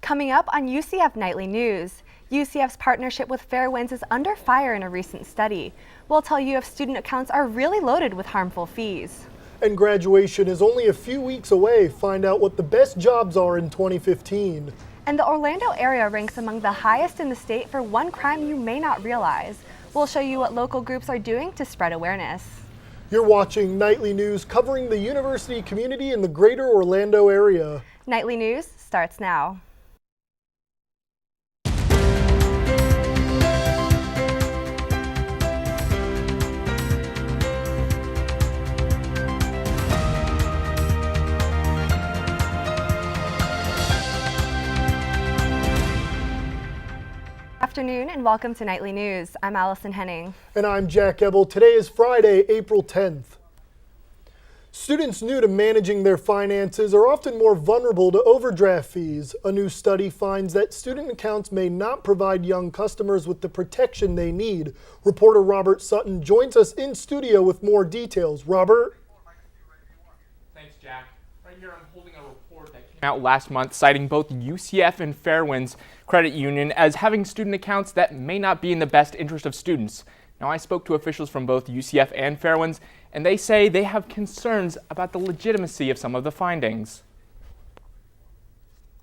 Coming up on UCF Nightly News, UCF's partnership with Fairwinds is under fire in a recent study. We'll tell you if student accounts are really loaded with harmful fees. And graduation is only a few weeks away. Find out what the best jobs are in 2015. And the Orlando area ranks among the highest in the state for one crime you may not realize. We'll show you what local groups are doing to spread awareness. You're watching Nightly News covering the university community in the greater Orlando area. Nightly News starts now. Afternoon and welcome to Nightly News. I'm Allison Henning. And I'm Jack Ebel. Today is Friday, April 10th. Students new to managing their finances are often more vulnerable to overdraft fees. A new study finds that student accounts may not provide young customers with the protection they need. Reporter Robert Sutton joins us in studio with more details. Robert? Thanks, Jack. Right here I'm holding a report that came out last month citing both UCF and Fairwinds Credit Union as having student accounts that may not be in the best interest of students. Now, I spoke to officials from both UCF and Fairwinds, and they say they have concerns about the legitimacy of some of the findings.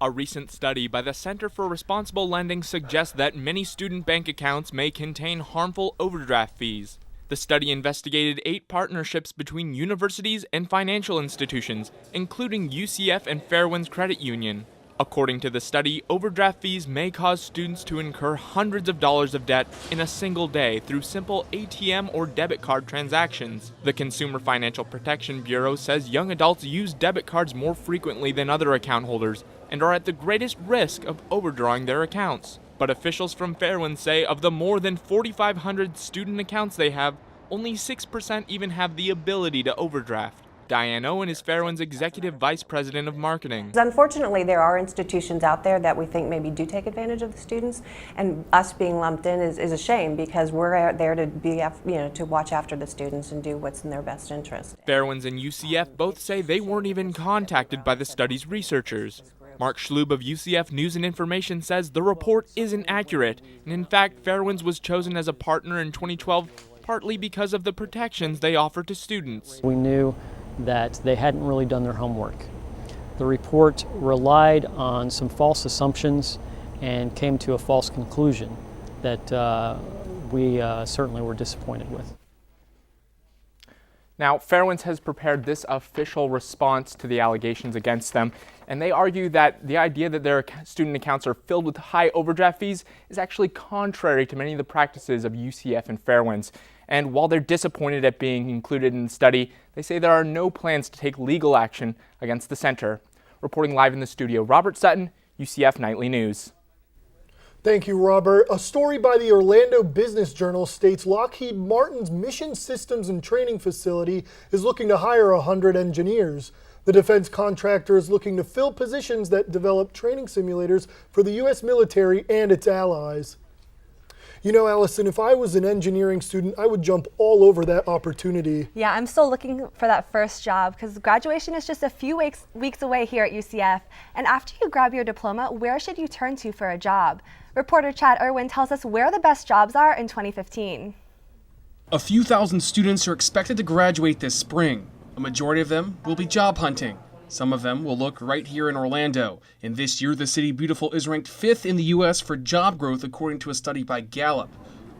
A recent study by the Center for Responsible Lending suggests that many student bank accounts may contain harmful overdraft fees. The study investigated 8 partnerships between universities and financial institutions, including UCF and Fairwinds Credit Union. According to the study, overdraft fees may cause students to incur hundreds of dollars of debt in a single day through simple ATM or debit card transactions. The Consumer Financial Protection Bureau says young adults use debit cards more frequently than other account holders and are at the greatest risk of overdrawing their accounts. But officials from Fairwinds say of the more than 4,500 student accounts they have, only 6% even have the ability to overdraft. Diane Owen is Fairwinds Executive Vice President of Marketing. Unfortunately, there are institutions out there that we think maybe do take advantage of the students, and us being lumped in is a shame because we're there to be, to watch after the students and do what's in their best interest. Fairwinds and UCF both say they weren't even contacted by the study's researchers. Mark Schlub of UCF News and Information says the report isn't accurate, and in fact, Fairwinds was chosen as a partner in 2012 partly because of the protections they offer to students. We knew that they hadn't really done their homework. The report relied on some false assumptions and came to a false conclusion that we certainly were disappointed with. Now, Fairwinds has prepared this official response to the allegations against them, and they argue that the idea that their student accounts are filled with high overdraft fees is actually contrary to many of the practices of UCF and Fairwinds. And while they're disappointed at being included in the study, they say there are no plans to take legal action against the center. Reporting live in the studio, Robert Sutton, UCF Nightly News. Thank you, Robert. A story by the Orlando Business Journal states Lockheed Martin's Mission Systems and Training Facility is looking to hire 100 engineers. The defense contractor is looking to fill positions that develop training simulators for the U.S. military and its allies. You know, Allison, if I was an engineering student, I would jump all over that opportunity. Yeah, I'm still looking for that first job because graduation is just a few weeks away here at UCF. And after you grab your diploma, where should you turn to for a job? Reporter Chad Irwin tells us where the best jobs are in 2015. A few thousand students are expected to graduate this spring. A majority of them will be job hunting. Some of them will look right here in Orlando. And this year, the City Beautiful is ranked 5th in the U.S. for job growth, according to a study by Gallup.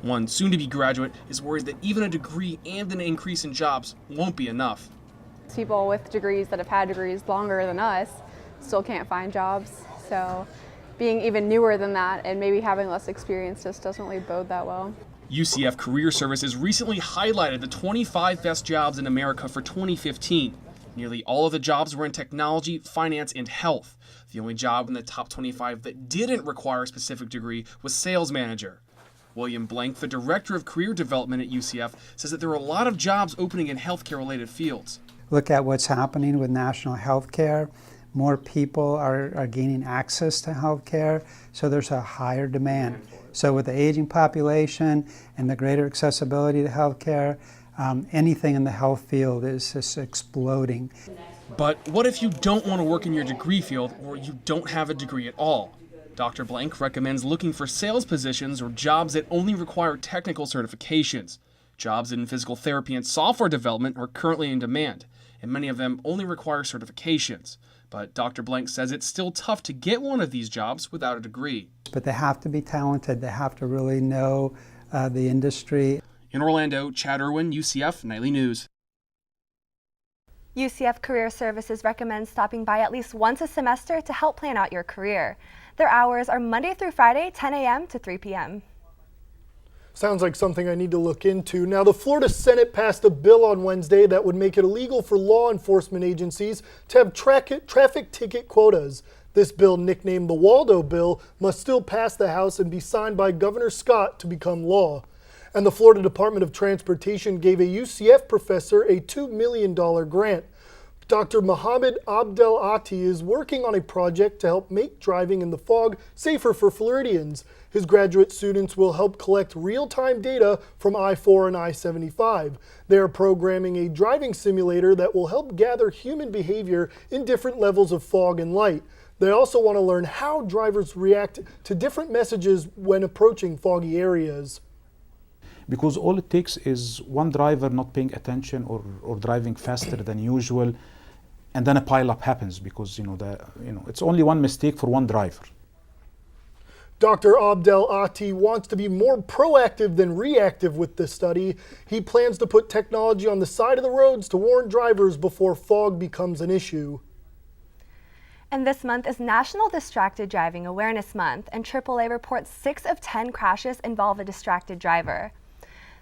One soon-to-be graduate is worried that even a degree and an increase in jobs won't be enough. People with degrees that have had degrees longer than us still can't find jobs. So being even newer than that and maybe having less experience just doesn't really bode that well. UCF Career Services recently highlighted the 25 best jobs in America for 2015. Nearly all of the jobs were in technology, finance, and health. The only job in the top 25 that didn't require a specific degree was sales manager. William Blank, the director of career development at UCF, says that there are a lot of jobs opening in healthcare-related fields. Look at what's happening with national health care. More people are gaining access to health care, so there's a higher demand. So with the aging population and the greater accessibility to health care, anything in the health field is just exploding. But what if you don't want to work in your degree field or you don't have a degree at all? Dr. Blank recommends looking for sales positions or jobs that only require technical certifications. Jobs in physical therapy and software development are currently in demand, and many of them only require certifications. But Dr. Blank says it's still tough to get one of these jobs without a degree. But they have to be talented. They have to really know the industry. In Orlando, Chad Irwin, UCF Nightly News. UCF Career Services recommends stopping by at least once a semester to help plan out your career. Their hours are Monday through Friday, 10 a.m. to 3 p.m. Sounds like something I need to look into. Now, the Florida Senate passed a bill on Wednesday that would make it illegal for law enforcement agencies to have traffic ticket quotas. This bill, nicknamed the Waldo Bill, must still pass the House and be signed by Governor Scott to become law. And the Florida Department of Transportation gave a UCF professor a $2 million grant. Dr. Mohammed Abdel Ati is working on a project to help make driving in the fog safer for Floridians. His graduate students will help collect real-time data from I-4 and I-75. They are programming a driving simulator that will help gather human behavior in different levels of fog and light. They also want to learn how drivers react to different messages when approaching foggy areas. Because all it takes is one driver not paying attention or driving faster than usual, and then a pileup happens because it's only one mistake for one driver. Dr. Abdel Ati wants to be more proactive than reactive with this study. He plans to put technology on the side of the roads to warn drivers before fog becomes an issue. And this month is National Distracted Driving Awareness Month, and AAA reports 6 of 10 crashes involve a distracted driver.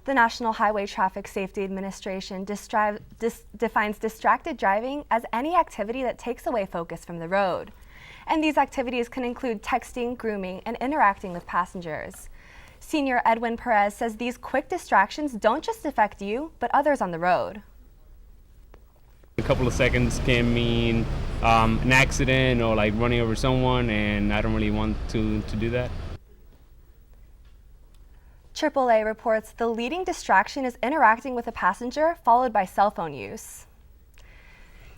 The National Highway Traffic Safety Administration defines distracted driving as any activity that takes away focus from the road. And these activities can include texting, grooming, and interacting with passengers. Senior Edwin Perez says these quick distractions don't just affect you, but others on the road. A couple of seconds can mean an accident or like running over someone, and I don't really want to do that. AAA reports the leading distraction is interacting with a passenger, followed by cell phone use.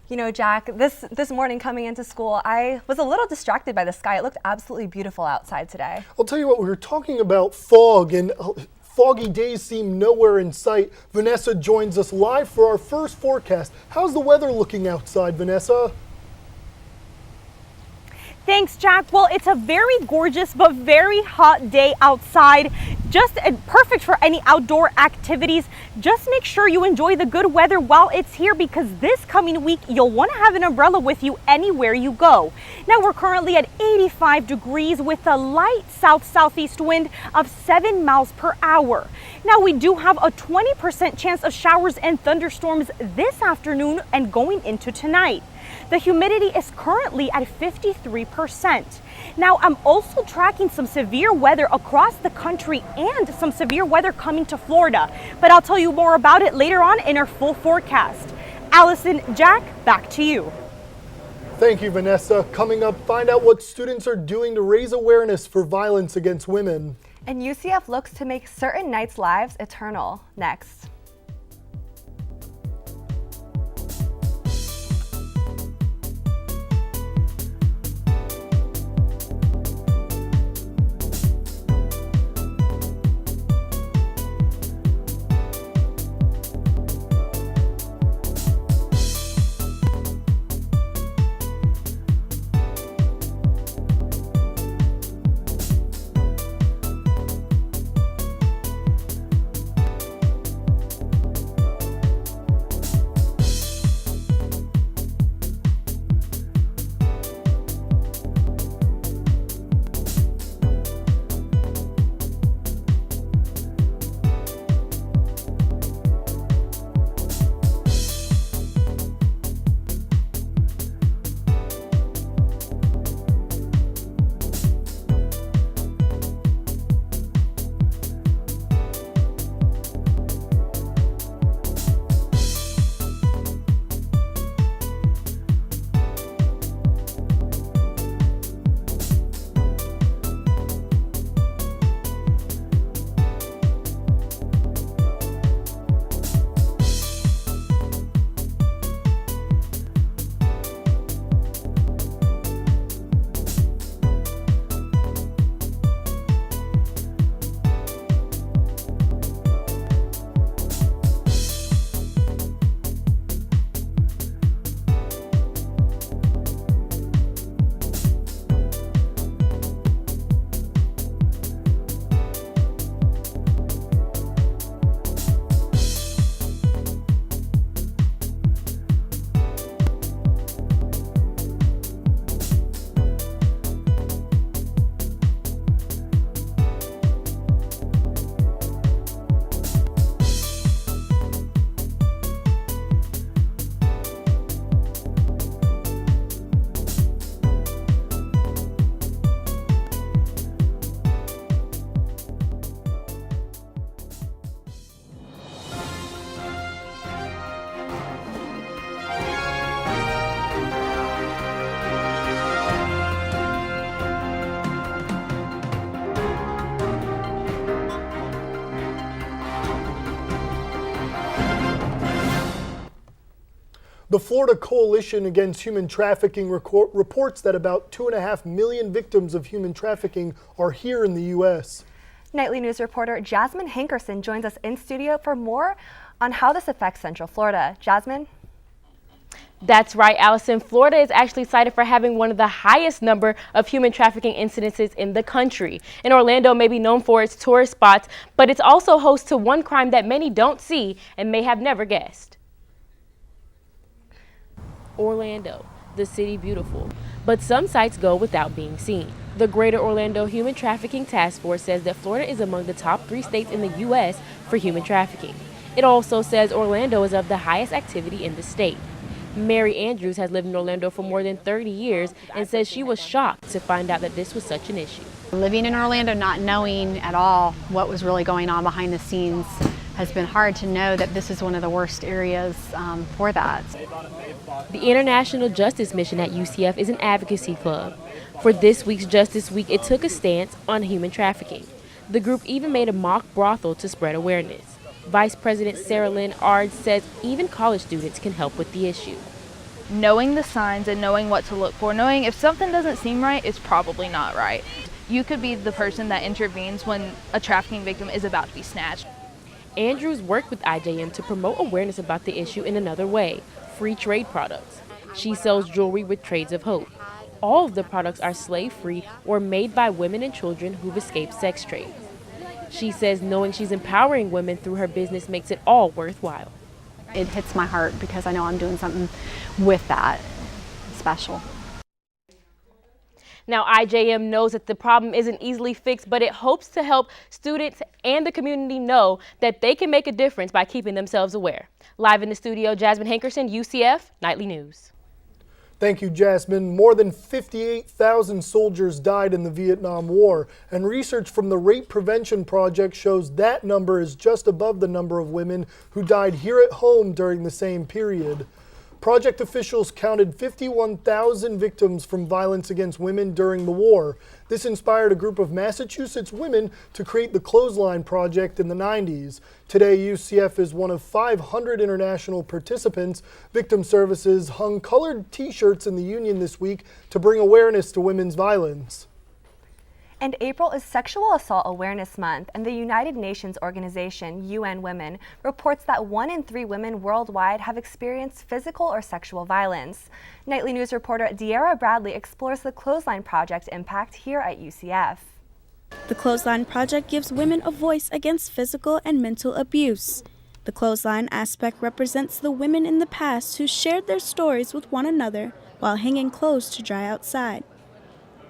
You know, Jack, this morning coming into school, I was a little distracted by the sky. It looked absolutely beautiful outside today. I'll tell you what, we were talking about fog, and foggy days seem nowhere in sight. Vanessa joins us live for our first forecast. How's the weather looking outside, Vanessa? Thanks, Jack. Well, it's a very gorgeous but very hot day outside. Just perfect for any outdoor activities. Just make sure you enjoy the good weather while it's here, because this coming week you'll want to have an umbrella with you anywhere you go. Now we're currently at 85 degrees with a light south-southeast wind of 7 miles per hour. Now we do have a 20% chance of showers and thunderstorms this afternoon and going into tonight. The humidity is currently at 53%. Now, I'm also tracking some severe weather across the country and some severe weather coming to Florida, but I'll tell you more about it later on in our full forecast. Allison, Jack, back to you. Thank you, Vanessa. Coming up, find out what students are doing to raise awareness for violence against women. And UCF looks to make certain nights' lives eternal. Next. The Florida Coalition Against Human Trafficking reports that about 2.5 million victims of human trafficking are here in the U.S. Nightly News reporter Jasmine Hankerson joins us in studio for more on how this affects Central Florida. Jasmine? That's right, Allison. Florida is actually cited for having one of the highest number of human trafficking incidences in the country. And Orlando may be known for its tourist spots, but it's also host to one crime that many don't see and may have never guessed. Orlando, the city beautiful, but some sites go without being seen. The Greater Orlando Human Trafficking Task Force says that Florida is among the top 3 states in the U.S. for human trafficking. It also says Orlando is of the highest activity in the state. Mary Andrews has lived in Orlando for more than 30 years and says she was shocked to find out that this was such an issue. Living in Orlando, not knowing at all what was really going on behind the scenes, has been hard to know that this is one of the worst areas for that. The International Justice Mission at UCF is an advocacy club. For this week's Justice Week, it took a stance on human trafficking. The group even made a mock brothel to spread awareness. Vice President Sarah Lynn Ard says even college students can help with the issue. Knowing the signs and knowing what to look for, knowing if something doesn't seem right, it's probably not right. You could be the person that intervenes when a trafficking victim is about to be snatched. Andrews worked with IJM to promote awareness about the issue in another way, free trade products. She sells jewelry with Trades of Hope. All of the products are slave-free or made by women and children who've escaped sex trade. She says knowing she's empowering women through her business makes it all worthwhile. It hits my heart because I know I'm doing something with that special. Now, IJM knows that the problem isn't easily fixed, but it hopes to help students and the community know that they can make a difference by keeping themselves aware. Live in the studio, Jasmine Hankerson, UCF Nightly News. Thank you, Jasmine. More than 58,000 soldiers died in the Vietnam War, and research from the Rape Prevention Project shows that number is just above the number of women who died here at home during the same period. Project officials counted 51,000 victims from violence against women during the war. This inspired a group of Massachusetts women to create the Clothesline Project in the 90s. Today, UCF is one of 500 international participants. Victim Services hung colored T-shirts in the Union this week to bring awareness to women's violence. And April is Sexual Assault Awareness Month, and the United Nations organization, UN Women, reports that 1 in 3 women worldwide have experienced physical or sexual violence. Nightly News reporter De'Ara Bradley explores the Clothesline Project impact here at UCF. The Clothesline Project gives women a voice against physical and mental abuse. The Clothesline aspect represents the women in the past who shared their stories with one another while hanging clothes to dry outside.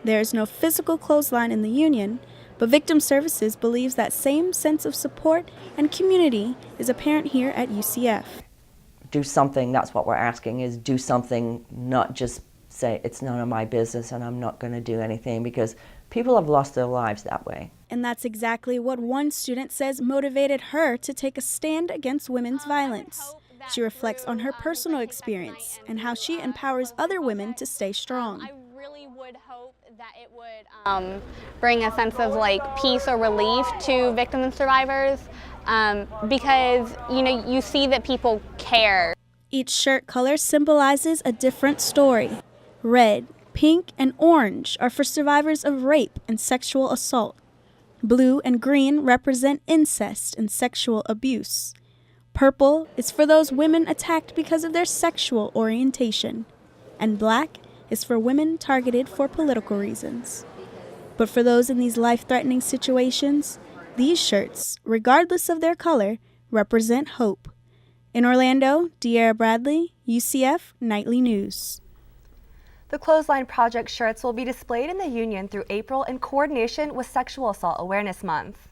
There is no physical clothesline in the Union, but Victim Services believes that same sense of support and community is apparent here at UCF. Do something, that's what we're asking, is do something, not just say it's none of my business and I'm not going to do anything, because people have lost their lives that way. And that's exactly what one student says motivated her to take a stand against women's violence. She reflects on her personal experience and how she empowers other women to stay strong. I really would hope that it would bring a sense of peace or relief to victims and survivors because you see that people care. Each shirt color symbolizes a different story. Red, pink, and orange are for survivors of rape and sexual assault. Blue and green represent incest and sexual abuse. Purple is for those women attacked because of their sexual orientation. And black is for women targeted for political reasons. But for those in these life-threatening situations, these shirts, regardless of their color, represent hope. In Orlando, De'Ara Bradley, UCF Nightly News. The Clothesline Project shirts will be displayed in the Union through April in coordination with Sexual Assault Awareness Month.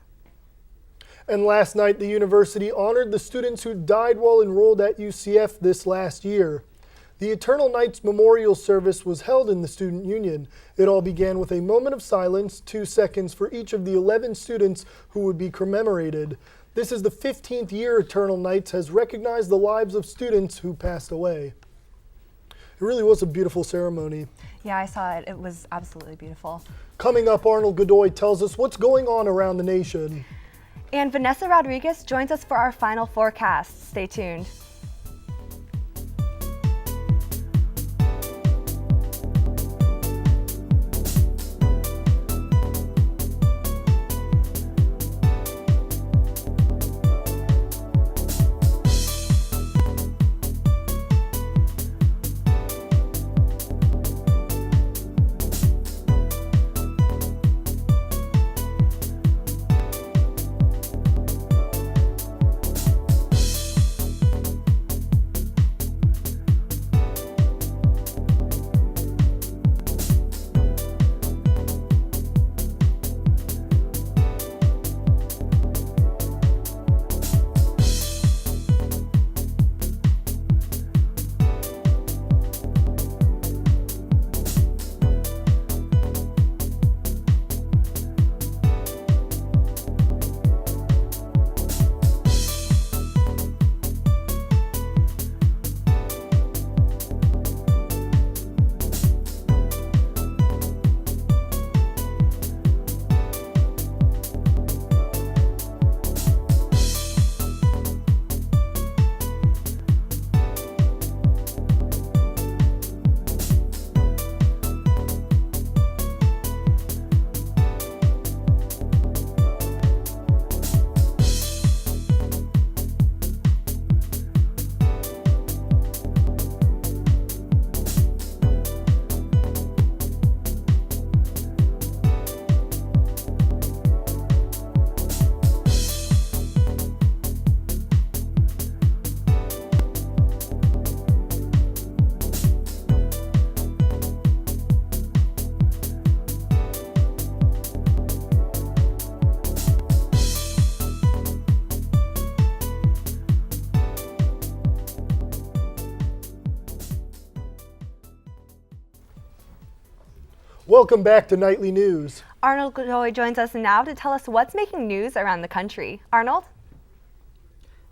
And last night, the university honored the students who died while enrolled at UCF this last year. The Eternal Nights Memorial Service was held in the Student Union. It all began with a moment of silence, 2 seconds for each of the 11 students who would be commemorated. This is the 15th year Eternal Nights has recognized the lives of students who passed away. It really was a beautiful ceremony. Yeah, I saw it. It was absolutely beautiful. Coming up, Arnold Godoy tells us what's going on around the nation. And Vanessa Rodriguez joins us for our final forecast. Stay tuned. Welcome back to Nightly News. Arnold Godoy joins us now to tell us what's making news around the country. Arnold?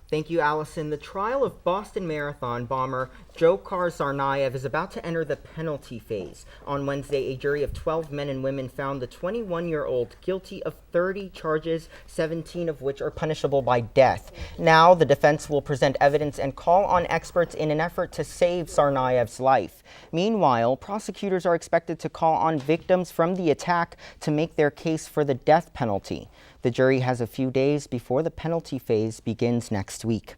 Thank you, Allison. The trial of Boston Marathon bomber Dzhokhar Tsarnaev is about to enter the penalty phase. On Wednesday, a jury of 12 men and women found the 21-year-old guilty of 30 charges, 17 of which are punishable by death. Now, the defense will present evidence and call on experts in an effort to save Tsarnaev's life. Meanwhile, prosecutors are expected to call on victims from the attack to make their case for the death penalty. The jury has a few days before the penalty phase begins next week.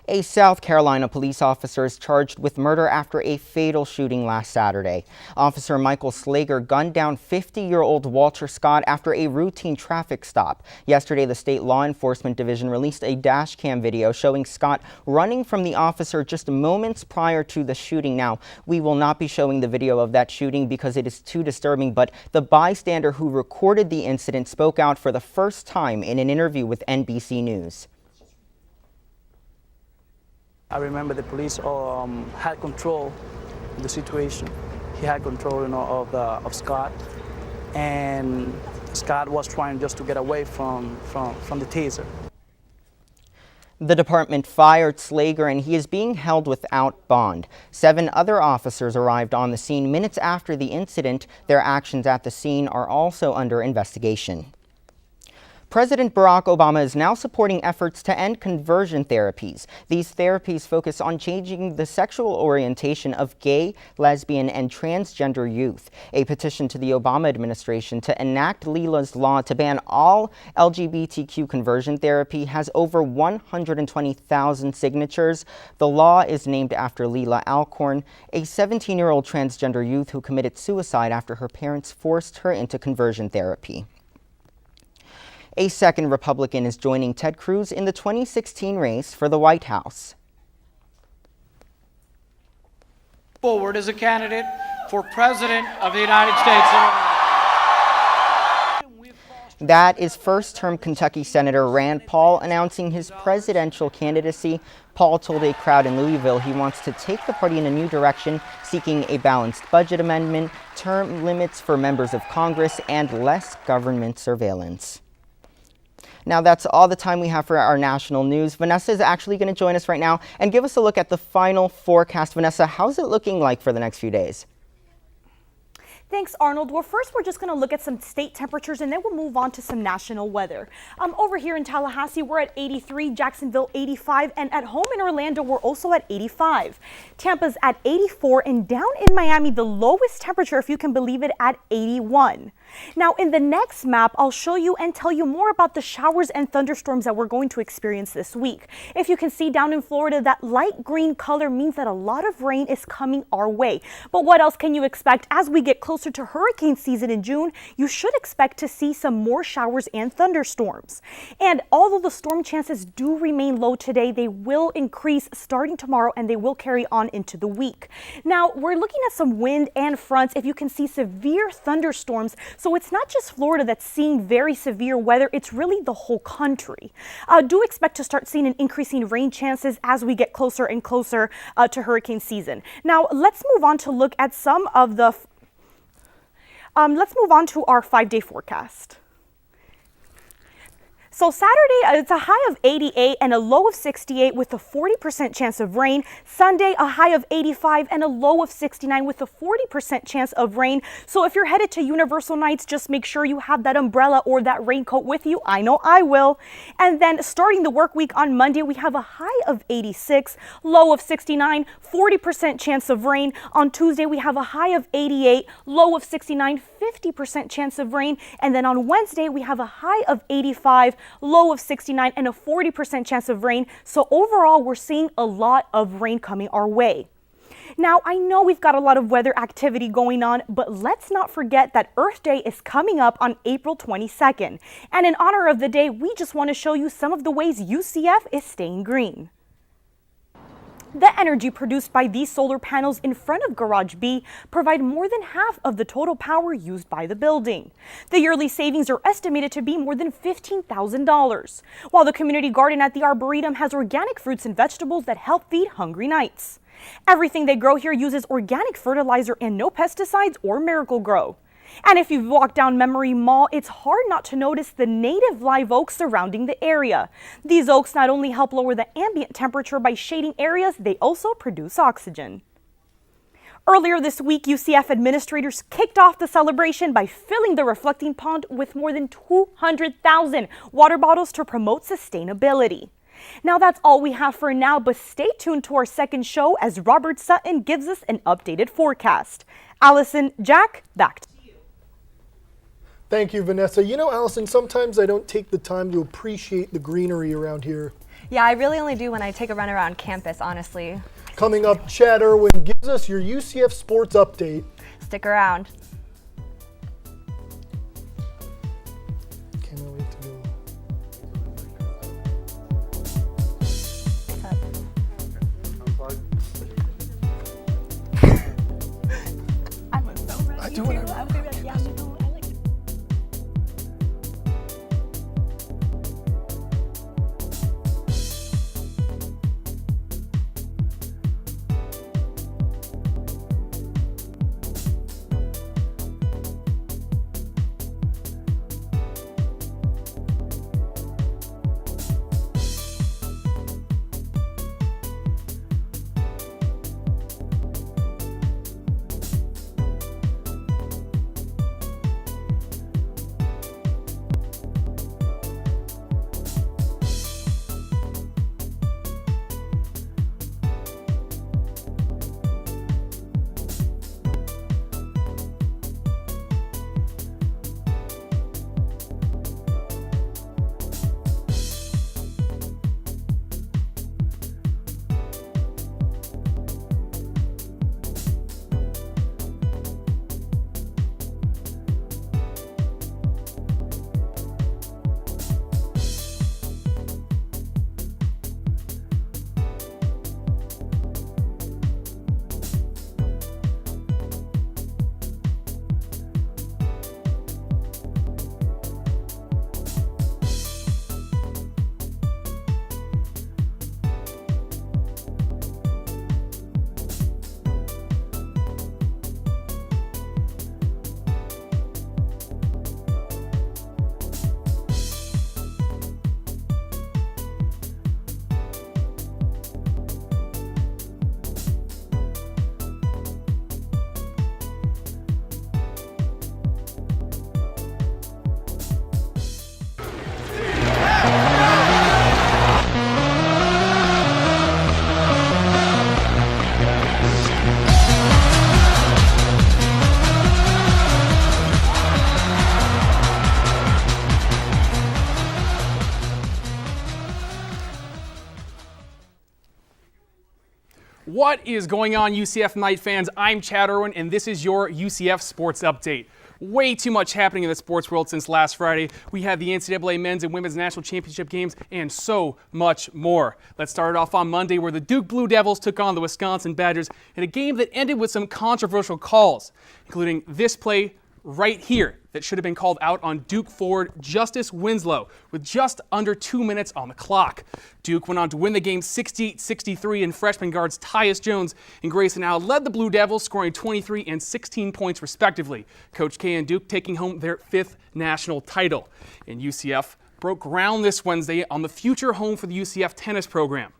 A South Carolina police officer is charged with murder after a fatal shooting last Saturday. Officer Michael Slager gunned down 50-year-old Walter Scott after a routine traffic stop. Yesterday, the State Law Enforcement Division released a dash cam video showing Scott running from the officer just moments prior to the shooting. Now, we will not be showing the video of that shooting because it is too disturbing, but the bystander who recorded the incident spoke out for the first time in an interview with NBC News. I remember the police had control of the situation. He had control, of Scott, and Scott was trying just to get away from the taser. The department fired Slager, and he is being held without bond. 7 other officers arrived on the scene minutes after the incident. Their actions at the scene are also under investigation. President Barack Obama is now supporting efforts to end conversion therapies. These therapies focus on changing the sexual orientation of gay, lesbian, and transgender youth. A petition to the Obama administration to enact Leela's law to ban all LGBTQ conversion therapy has over 120,000 signatures. The law is named after Leela Alcorn, a 17-year-old transgender youth who committed suicide after her parents forced her into conversion therapy. A second Republican is joining Ted Cruz in the 2016 race for the White House. Forward as a candidate for President of the United States of America. That is first-term Kentucky Senator Rand Paul announcing his presidential candidacy. Paul told a crowd in Louisville he wants to take the party in a new direction, seeking a balanced budget amendment, term limits for members of Congress, and less government surveillance. Now, that's all the time we have for our national news. Vanessa is actually going to join us right now and give us a look at the final forecast. Vanessa, how's it looking like for the next few days? Thanks, Arnold. Well, first, we're just going to look at some state temperatures, and then we'll move on to some national weather. Over here in Tallahassee, we're at 83, Jacksonville 85, and at home in Orlando, we're also at 85. Tampa's at 84, and down in Miami, the lowest temperature, if you can believe it, at 81. Now, in the next map, I'll show you and tell you more about the showers and thunderstorms that we're going to experience this week. If you can see down in Florida, that light green color means that a lot of rain is coming our way. But what else can you expect? As we get closer to hurricane season in June, you should expect to see some more showers and thunderstorms. And although the storm chances do remain low today, they will increase starting tomorrow and they will carry on into the week. Now, we're looking at some wind and fronts. If you can see severe thunderstorms, so it's not just Florida that's seeing very severe weather, it's really the whole country. Do expect to start seeing an increasing rain chances as we get closer and closer to hurricane season. Now, let's move on to look at some of the let's move on to our 5-day forecast. So Saturday, it's a high of 88 and a low of 68 with a 40% chance of rain. Sunday, a high of 85 and a low of 69 with a 40% chance of rain. So if you're headed to Universal Nights, just make sure you have that umbrella or that raincoat with you. I know I will. And then starting the work week on Monday, we have a high of 86, low of 69, 40% chance of rain. On Tuesday, we have a high of 88, low of 69, 50% chance of rain. And then on Wednesday, we have a high of 85, low of 69, and a 40% chance of rain. So overall, we're seeing a lot of rain coming our way. Now, I know we've got a lot of weather activity going on, but let's not forget that Earth Day is coming up on April 22nd. And in honor of the day, we just want to show you some of the ways UCF is staying green. The energy produced by these solar panels in front of Garage B provide more than half of the total power used by the building. The yearly savings are estimated to be more than $15,000, while the community garden at the Arboretum has organic fruits and vegetables that help feed hungry Knights. Everything they grow here uses organic fertilizer and no pesticides or Miracle-Gro. And if you've walked down Memory Mall, it's hard not to notice the native live oaks surrounding the area. These oaks not only help lower the ambient temperature by shading areas, they also produce oxygen. Earlier this week, UCF administrators kicked off the celebration by filling the reflecting pond with more than 200,000 water bottles to promote sustainability. Now that's all we have for now, but stay tuned to our second show as Robert Sutton gives us an updated forecast. Allison, Jack, back to you. Thank you, Vanessa. You know, Allison, sometimes I don't take the time to appreciate the greenery around here. Yeah, I really only do when I take a run around campus, honestly. Coming up, Chad Irwin gives us your UCF sports update. Stick around. Can't wait to go. I do what I want. What is going on, UCF Knight fans? I'm Chad Irwin, and this is your UCF Sports Update. Way too much happening in the sports world since last Friday. We had the NCAA men's and women's national championship games and so much more. Let's start it off on Monday, where the Duke Blue Devils took on the Wisconsin Badgers in a game that ended with some controversial calls, including this play right here that should have been called out on Duke forward Justice Winslow with just under 2 minutes on the clock. Duke went on to win the game 68-63, and freshman guards Tyus Jones and Grayson Al led the Blue Devils, scoring 23 and 16 points respectively. Coach K and Duke taking home their 5th national title. And UCF broke ground this Wednesday on the future home for the UCF tennis program.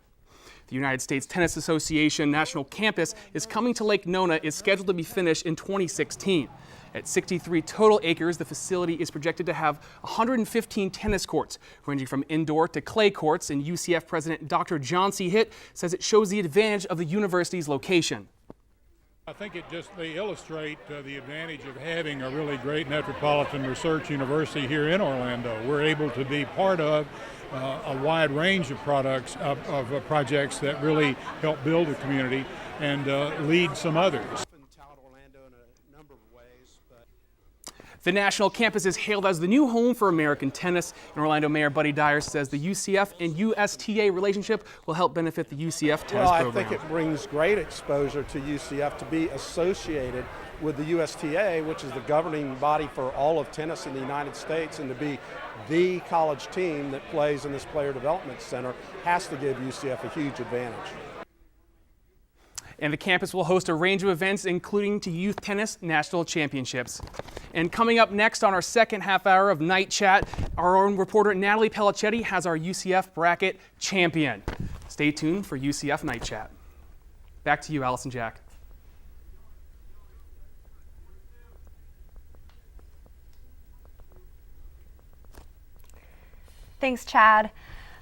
The United States Tennis Association National Campus is coming to Lake Nona, is scheduled to be finished in 2016. At 63 total acres, the facility is projected to have 115 tennis courts, ranging from indoor to clay courts, and UCF President Dr. John C. Hitt says it shows the advantage of the university's location. I think they illustrate the advantage of having a really great metropolitan research university here in Orlando. We're able to be part of a wide range of projects that really help build the community and lead some others. The national campus is hailed as the new home for American tennis, and Orlando Mayor Buddy Dyer says the UCF and USTA relationship will help benefit the UCF tennis program. I think it brings great exposure to UCF to be associated with the USTA, which is the governing body for all of tennis in the United States, and to be the college team that plays in this player development center has to give UCF a huge advantage. And the campus will host a range of events, including to youth tennis national championships. And coming up next on our second half hour of Night Chat, our own reporter Natalie Pellicetti has our UCF bracket champion. Stay tuned for UCF Night Chat. Back to you, Allison Jack. Thanks, Chad.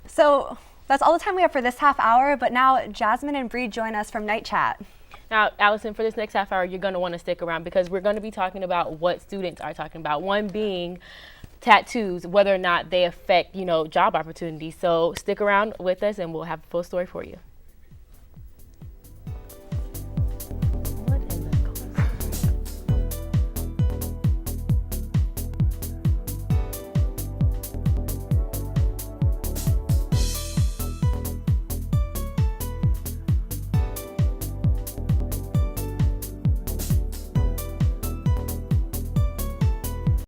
So that's all the time we have for this half hour, but now Jasmine and Bree join us from Night Chat. Now, Allison, for this next half hour, you're going to want to stick around because we're going to be talking about what students are talking about. One being tattoos, whether or not they affect, job opportunities. So stick around with us and we'll have a full story for you.